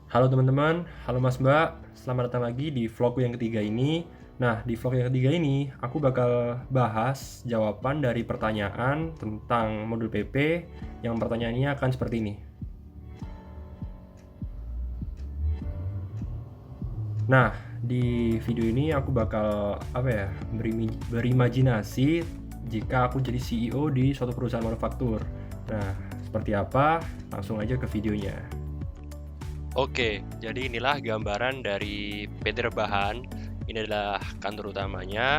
Halo teman-teman, halo Mas Mbak, selamat datang lagi di vlogku yang ketiga ini. Nah, di vlog yang ketiga ini, aku bakal bahas jawaban dari pertanyaan tentang modul PP yang pertanyaannya akan seperti ini. Nah, di video ini aku bakal berimajinasi jika aku jadi CEO di suatu perusahaan manufaktur. Nah, seperti apa? Langsung aja ke videonya. Oke, jadi inilah gambaran dari PT Rebahan. Ini adalah kantor utamanya.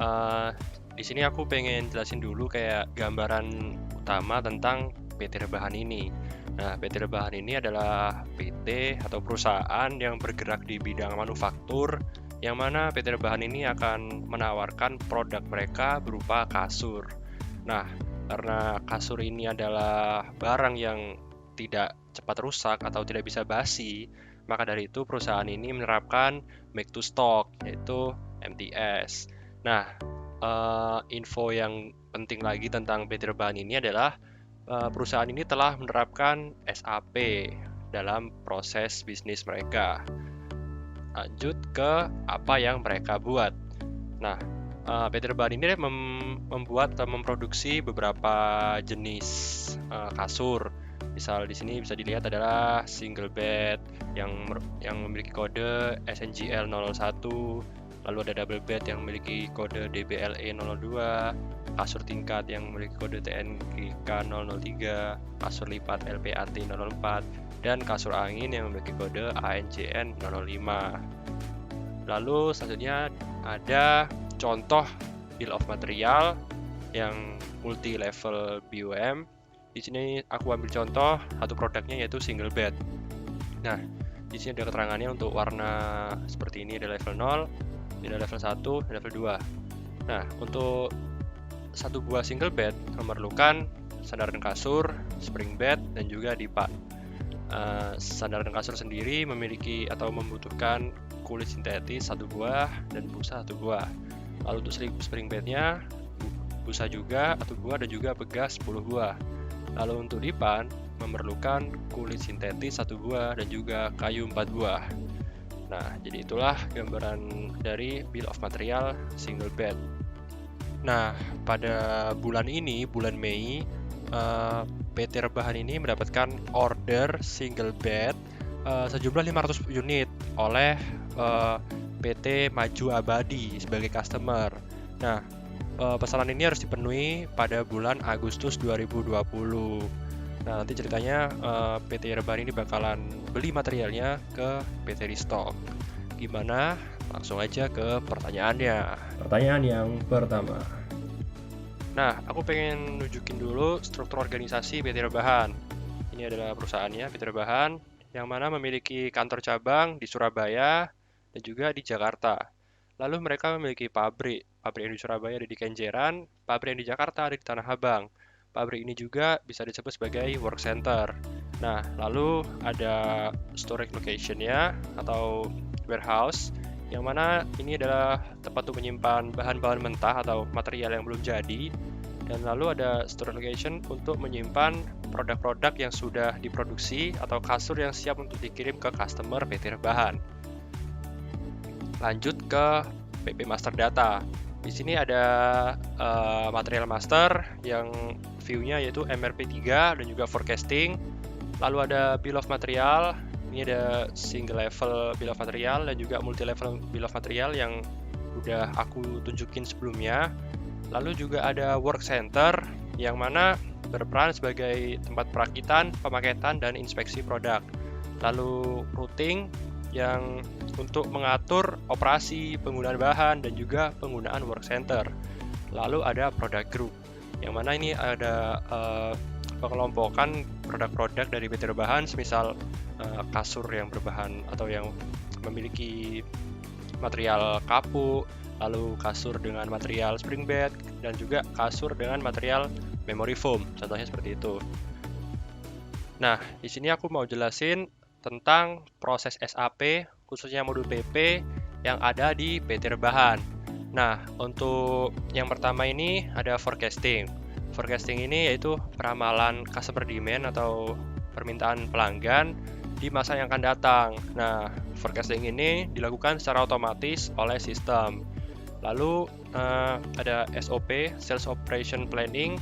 Eh, di sini aku pengen jelasin dulu kayak gambaran utama tentang PT Rebahan ini. Nah, PT Rebahan ini adalah PT atau perusahaan yang bergerak di bidang manufaktur, yang mana PT Rebahan ini akan menawarkan produk mereka berupa kasur. Nah, karena kasur ini adalah barang yang tidak cepat rusak atau tidak bisa basi, maka dari itu perusahaan ini menerapkan make to stock, yaitu MTS. Nah, info yang penting lagi tentang PT Rebahan ini adalah perusahaan ini telah menerapkan SAP dalam proses bisnis mereka. Lanjut ke apa yang mereka buat. Nah, PT Rebahan ini membuat atau memproduksi beberapa jenis kasur. Misal di sini bisa dilihat adalah single bed yang memiliki kode SNGL 001, lalu ada double bed yang memiliki kode DBLE 002, kasur tingkat yang memiliki kode TNGK 003, kasur lipat LPAT 004, dan kasur angin yang memiliki kode ANJN 005. Lalu selanjutnya ada contoh bill of material yang multi level BOM. Di sini aku ambil contoh satu produknya yaitu single bed. Nah, di sini ada keterangannya untuk warna seperti ini, ada level 0, ada level 1, dan level 2. Nah, untuk satu buah single bed memerlukan sandaran kasur, spring bed, dan juga dipan. Sandaran kasur sendiri memiliki atau membutuhkan kulit sintetis satu buah dan busa satu buah. Lalu untuk spring bednya busa juga satu buah dan juga begas 10 buah. Lalu untuk dipan memerlukan kulit sintetis satu buah dan juga kayu 4 buah. Nah, jadi itulah gambaran dari bill of material single bed. Nah, pada bulan ini, bulan Mei, PT Rebahan ini mendapatkan order single bed sejumlah 500 unit oleh PT Maju Abadi sebagai customer. Nah, pesanan ini harus dipenuhi pada bulan Agustus 2020. Nah, nanti ceritanya PT Rebahan ini bakalan beli materialnya ke PT Restock. Gimana? Langsung aja ke pertanyaannya. Pertanyaan yang pertama. Nah, aku pengen nunjukin dulu struktur organisasi PT Rebahan. Ini adalah perusahaannya, PT Rebahan, yang mana memiliki kantor cabang di Surabaya dan juga di Jakarta. Lalu mereka memiliki pabrik. Pabrik yang di Surabaya ada di Kenjeran, pabrik yang di Jakarta ada di Tanah Abang. Pabrik ini juga bisa disebut sebagai work center. Nah, lalu ada storage location-nya atau warehouse, yang mana ini adalah tempat untuk menyimpan bahan-bahan mentah atau material yang belum jadi. Dan lalu ada storage location untuk menyimpan produk-produk yang sudah diproduksi atau kasur yang siap untuk dikirim ke customer PT Rebahan. Lanjut ke PP Master Data. Di sini ada material master yang view-nya yaitu MRP3 dan juga forecasting. Lalu ada bill of material. Ini ada single level bill of material dan juga multi level bill of material yang udah aku tunjukin sebelumnya. Lalu juga ada work center yang mana berperan sebagai tempat perakitan, pemaketan, dan inspeksi produk. Lalu routing yang untuk mengatur operasi, penggunaan bahan, dan juga penggunaan work center. Lalu ada product group, yang mana ini ada pengelompokan produk-produk dari PT Rebahan, semisal kasur yang berbahan atau yang memiliki material kapuk, lalu kasur dengan material spring bed, dan juga kasur dengan material memory foam, contohnya seperti itu. Nah, di sini aku mau jelasin tentang proses SAP, khususnya modul PP yang ada di PT Rebahan. Nah, untuk yang pertama ini ada forecasting. Forecasting ini yaitu peramalan customer demand atau permintaan pelanggan di masa yang akan datang. Nah, forecasting ini dilakukan secara otomatis oleh sistem. Lalu ada SOP, Sales Operation Planning.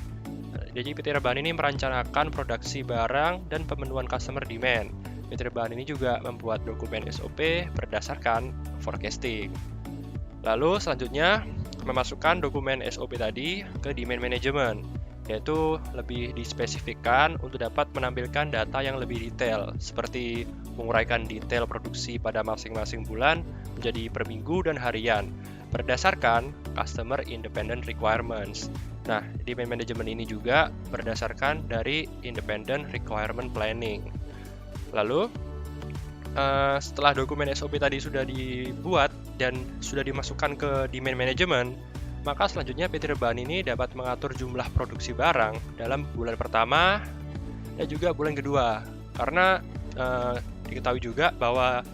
Jadi PT Rebahan ini merencanakan produksi barang dan pemenuhan customer demand. PT Rebahan ini juga membuat dokumen SOP berdasarkan forecasting. Lalu selanjutnya memasukkan dokumen SOP tadi ke demand management, yaitu lebih dispesifikkan untuk dapat menampilkan data yang lebih detail, seperti menguraikan detail produksi pada masing-masing bulan menjadi per minggu dan harian, berdasarkan customer independent requirements. Nah, demand management ini juga berdasarkan dari independent requirement planning. Lalu, setelah dokumen SOP tadi sudah dibuat dan sudah dimasukkan ke demand management, maka selanjutnya PT Rebahan ini dapat mengatur jumlah produksi barang dalam bulan pertama dan juga bulan kedua. Karena diketahui juga bahwa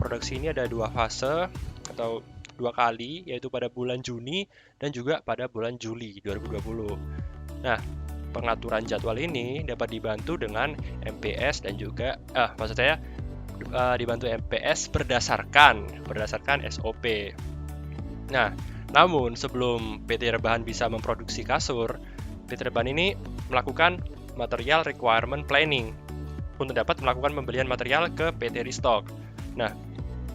produksi ini ada 2 fase atau 2 kali, yaitu pada bulan Juni dan juga pada bulan Juli 2020. Nah, pengaturan jadwal ini dapat dibantu dengan MPS dan juga dibantu MPS berdasarkan SOP. Nah, namun sebelum PT Rebahan bisa memproduksi kasur, PT Rebahan ini melakukan material requirement planning untuk dapat melakukan pembelian material ke PT Restock. Nah,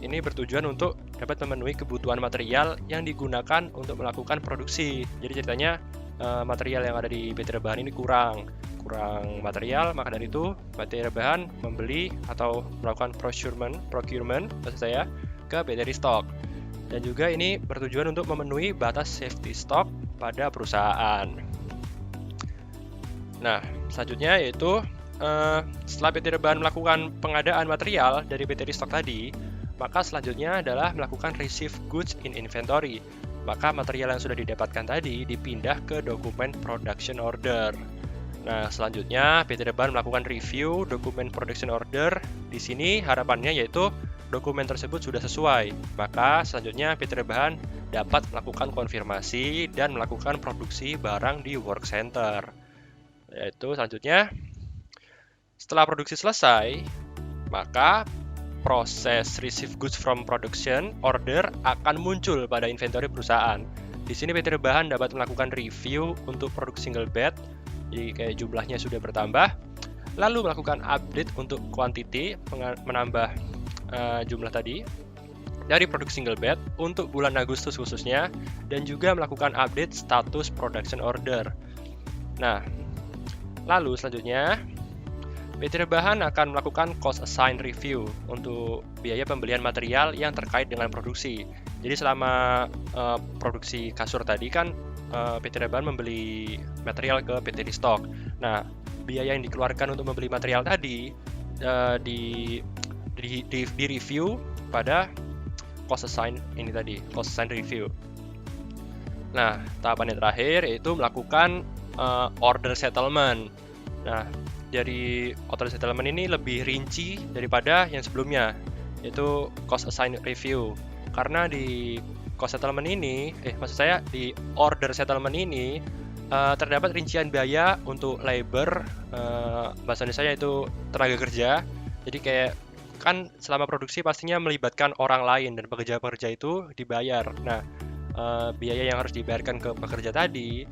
ini bertujuan untuk dapat memenuhi kebutuhan material yang digunakan untuk melakukan produksi. Jadi ceritanya material yang ada di PT Rebahan ini kurang material, maka dari itu PT Rebahan membeli atau melakukan procurement ke PT Restock. Dan juga ini bertujuan untuk memenuhi batas safety stock pada perusahaan. Nah, selanjutnya yaitu setelah PT Rebahan melakukan pengadaan material dari PT Restock tadi, maka selanjutnya adalah melakukan receive goods in inventory. Maka material yang sudah didapatkan tadi dipindah ke dokumen production order. Nah, selanjutnya PT Rebahan melakukan review dokumen production order. Di sini harapannya yaitu dokumen tersebut sudah sesuai. Maka selanjutnya PT Rebahan dapat melakukan konfirmasi dan melakukan produksi barang di work center. Yaitu selanjutnya setelah produksi selesai, maka proses receive goods from production order akan muncul pada inventory perusahaan. Di sini PT Rebahan dapat melakukan review untuk produk single bed, jadi kayak jumlahnya sudah bertambah, lalu melakukan update untuk quantity, menambah jumlah tadi dari produk single bed untuk bulan Agustus khususnya, dan juga melakukan update status production order. Nah, lalu selanjutnya PT Rebahan akan melakukan cost assign review untuk biaya pembelian material yang terkait dengan produksi. Jadi selama produksi kasur tadi kan PT Rebahan membeli material ke PT Restock. Nah, biaya yang dikeluarkan untuk membeli material tadi di review pada cost assign ini tadi, cost assign review. Nah, tahapan yang terakhir yaitu melakukan order settlement. Nah, dari order settlement ini lebih rinci daripada yang sebelumnya, yaitu cost assign review. Karena di cost settlement ini, di order settlement ini terdapat rincian biaya untuk labor, bahasa Indonesia itu tenaga kerja. Jadi kayak kan selama produksi pastinya melibatkan orang lain dan pekerja-pekerja itu dibayar. Nah, biaya yang harus dibayarkan ke pekerja tadi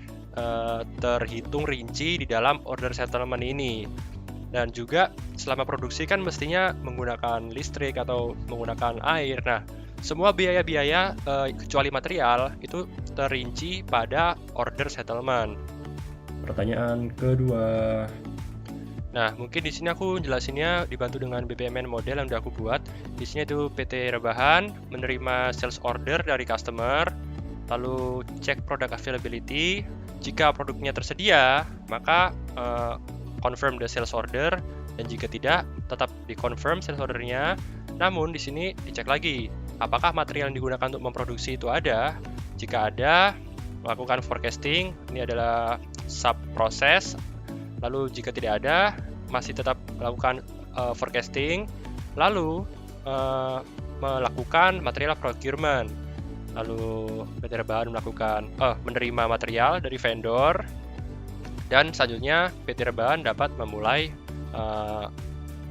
terhitung rinci di dalam order settlement ini. Dan juga selama produksi kan mestinya menggunakan listrik atau menggunakan air. Nah, semua biaya-biaya kecuali material itu terinci pada order settlement. Pertanyaan kedua. Nah, mungkin di sini aku jelasinnya dibantu dengan BPMN model yang udah aku buat. Di sini itu PT Rebahan menerima sales order dari customer, lalu cek product availability. Jika produknya tersedia, maka confirm the sales order, dan jika tidak, tetap di-confirm sales ordernya. Namun di sini dicek lagi, apakah material yang digunakan untuk memproduksi itu ada? Jika ada, melakukan forecasting. Ini adalah sub proses. Lalu jika tidak ada, masih tetap melakukan forecasting. Lalu melakukan material procurement. Lalu PT Rebahan menerima material dari vendor, dan selanjutnya PT Rebahan dapat memulai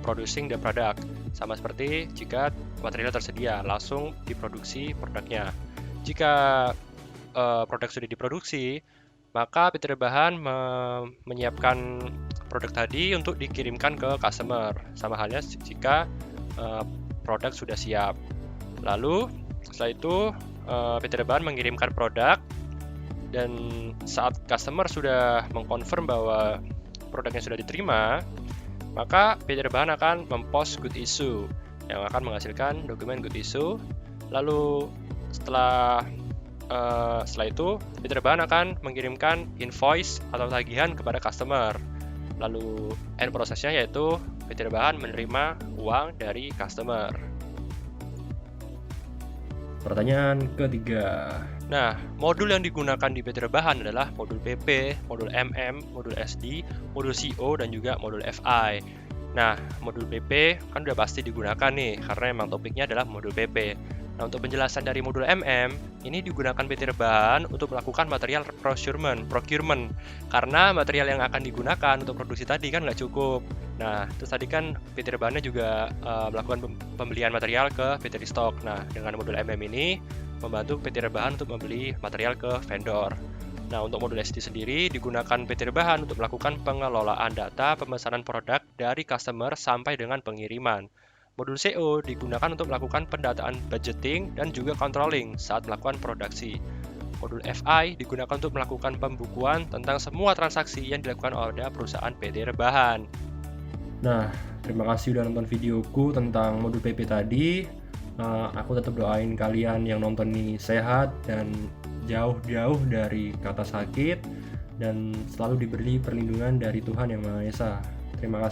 producing the product. Sama seperti jika material tersedia, langsung diproduksi produknya. Jika produk sudah diproduksi, maka PT Rebahan menyiapkan produk tadi untuk dikirimkan ke customer. Sama halnya jika produk sudah siap. Lalu setelah itu PT Rebahan mengirimkan produk, dan saat customer sudah mengkonfirm bahwa produknya sudah diterima, maka PT Rebahan akan mempost good issue yang akan menghasilkan dokumen good issue. Lalu setelah itu PT Rebahan akan mengirimkan invoice atau tagihan kepada customer. Lalu end prosesnya yaitu PT Rebahan menerima uang dari customer. Pertanyaan ketiga. Nah, modul yang digunakan di PT Rebahan adalah modul PP, modul MM, modul SD, modul CO, dan juga modul FI. Nah, modul PP kan udah pasti digunakan nih, karena emang topiknya adalah modul PP. Nah, untuk penjelasan dari modul MM, ini digunakan PT Rebahan untuk melakukan material procurement, karena material yang akan digunakan untuk produksi tadi kan nggak cukup. Nah, terus tadi kan PT Rebahannya juga melakukan pembelian material ke PT Restock. Nah, dengan modul MM ini membantu PT Rebahan untuk membeli material ke vendor. Nah, untuk modul SD sendiri digunakan PT Rebahan untuk melakukan pengelolaan data pemesanan produk dari customer sampai dengan pengiriman. Modul CO digunakan untuk melakukan pendataan budgeting dan juga controlling saat melakukan produksi. Modul FI digunakan untuk melakukan pembukuan tentang semua transaksi yang dilakukan oleh perusahaan PT Rebahan. Nah, terima kasih udah nonton videoku tentang modul PP tadi. Aku tetap doain kalian yang nonton ini sehat dan jauh-jauh dari kata sakit, dan selalu diberi perlindungan dari Tuhan Yang Maha Esa. Terima kasih.